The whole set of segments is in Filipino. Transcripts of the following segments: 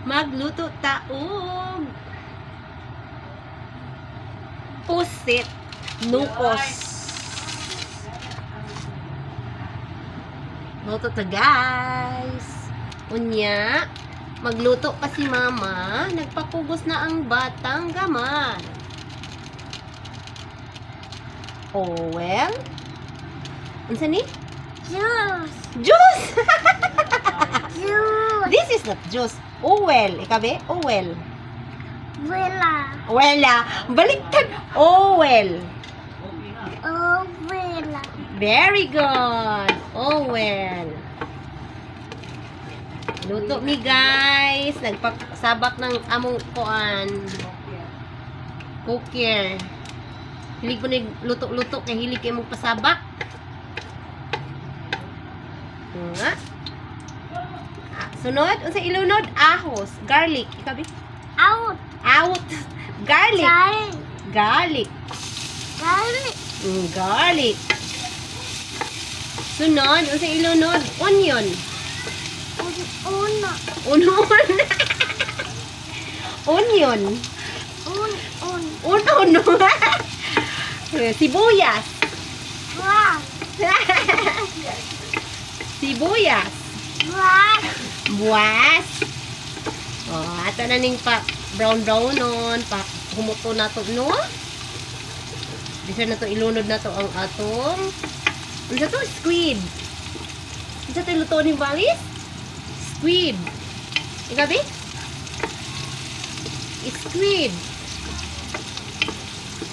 Magluto taog. Pusit. Nukos. Luto ta guys. Unya. Magluto pa si mama. Nagpapugos na ang batang gaman. Oh well. Unsa ni? Juice. Juice! Juice. This is not juice. Oh well. Ikabe? Oh well. Vela. Wala. Baliktad. Oh well. Oh, vela. Very good. Oh well. Luto mi guys. Nagpasabak ng among kuan. Cooker. Hilig ko nig luto-luto kay hilig kay mong pasabak. Nga. Sunod, unsa ilunod? Ahos, garlic. Ikabi? Out. Out. Garlic. Garlic. Garlic. Garlic. Garlic. Sunod, unsa ilunod? Onion. Una. Unon. Onion. Unon. Sibuyas. Grass. Sibuyas. Grass. Buwas. Oh, ato na ning pa brown nun. Pa humuto na to, no? Bisa na to ilunod na to ang atong. Unsa to? Squid. Unsa to luto ni Balis? Squid. Ikabi? Squid.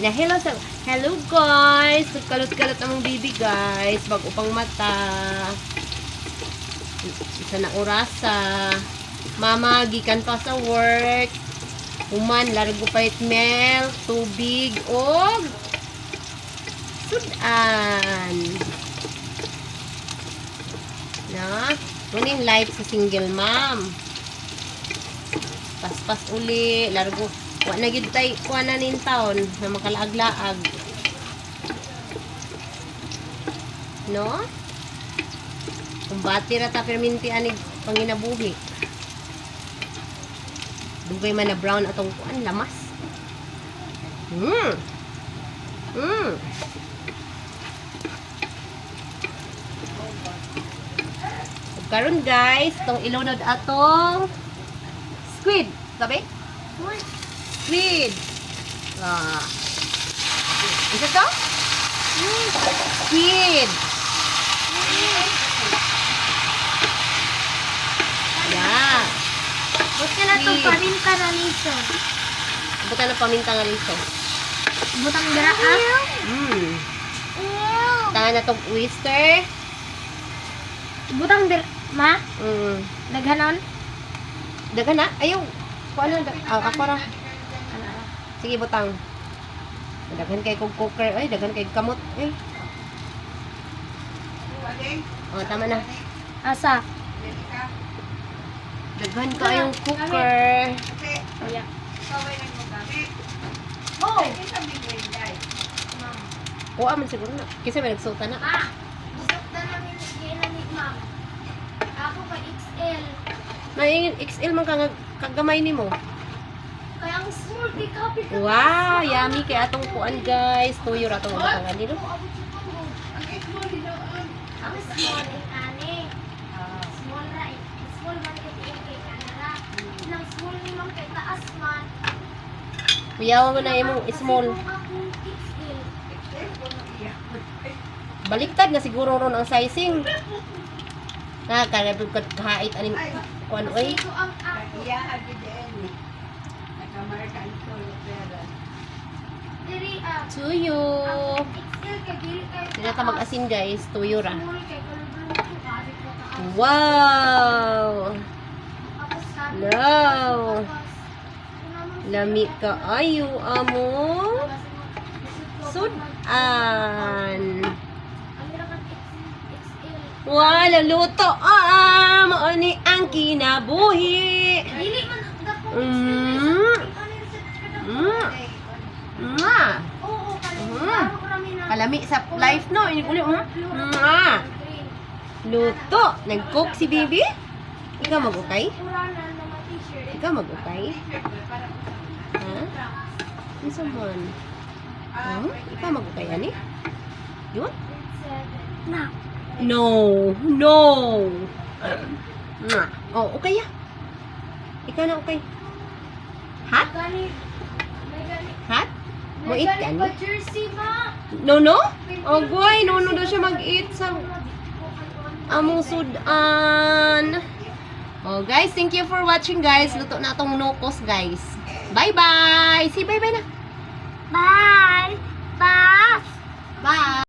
Na hello guys. Kalot-kalot ang bibi guys. Bago pang mata. Isa na orasa. Mama gikan pa sa work. Human largo pait milk, tubig og sudan. Na, kunin life sa single mom. Paspas uli, largo. Wa na gid tay kuha na nin taon na makalaag-laag. No? Kung bati ra ta perminti ani panginabuhi. Dugay man na brown atong kuan lamas. Karon guys, tong ilunod atong squid, sabi? Squid. Ah. Isa to? Squid. Yeah. Buti na itong Squid. paminta na nito. Buta na paminta nga rito. Butang dara ha? Mm. Ew. Tangan na tong oyster. Butang dara. Ma? Mm. Daghanon? Daga na? Ayaw. Kuha na. Ako ra. Sige, butang. Daghan kay kog cooker. Ay, daghan kay kamot. Ay. Oh, tama na. Asa? Daghan ka yung cooker. Kuya. Oh! Kuha man siguro na. Kasi may nagsuta na. Ma, gusto na namin na ni ma'am. Ako pa XL. Naingin, XL man kagamay ni mo. Kaya ang small di copy ka. Wow! Yummy kay atong kuan guys. Tuyo ra atong batangan nilo. Ang small in ane. Small ra. Small man kay kanara. Nang small ni ma'am kay taas man. Kuyawa mo na imong small. Kung akong XL. Baliktad na siguro ron ang sizing. Nakakalabi ka kahit aning kuan oy. Ito ang ako. Diri Tuyo. XL kay dili kay. Sila ta mag-asin guys. Tuyo ra. Small kay kalublo ko. Balik ko taas. Wow! Tapos sabi. Wow! Tapos, Lami ka ayo amo. Sudan. Wala luto. Mao ni ang kinabuhi. Dili man dako. Mm. Mm. Mwah. Oo, Mm. kami na. Kalami sa life no. Ini uli. Luto. Nag-cook si Bibi. Ikaw mag-ukay? Pura na naman t-shirt. Ikaw mag-ukay? Ha? Isa man. Oh, ikaw mag-ukay, ani? Yun? Na. No. No. Oh, okay ya. Ikaw na okay. Hat? Gani. May gani. Hat? Mo May eat gani ka pa jersey ba? No, no? Oh, boy, no daw siya mag-eat sa among sudan. Oh, guys, thank you for watching, guys. Luto na tong nukos, guys. Bye-bye. Say bye-bye na. Bye. Bye. Bye.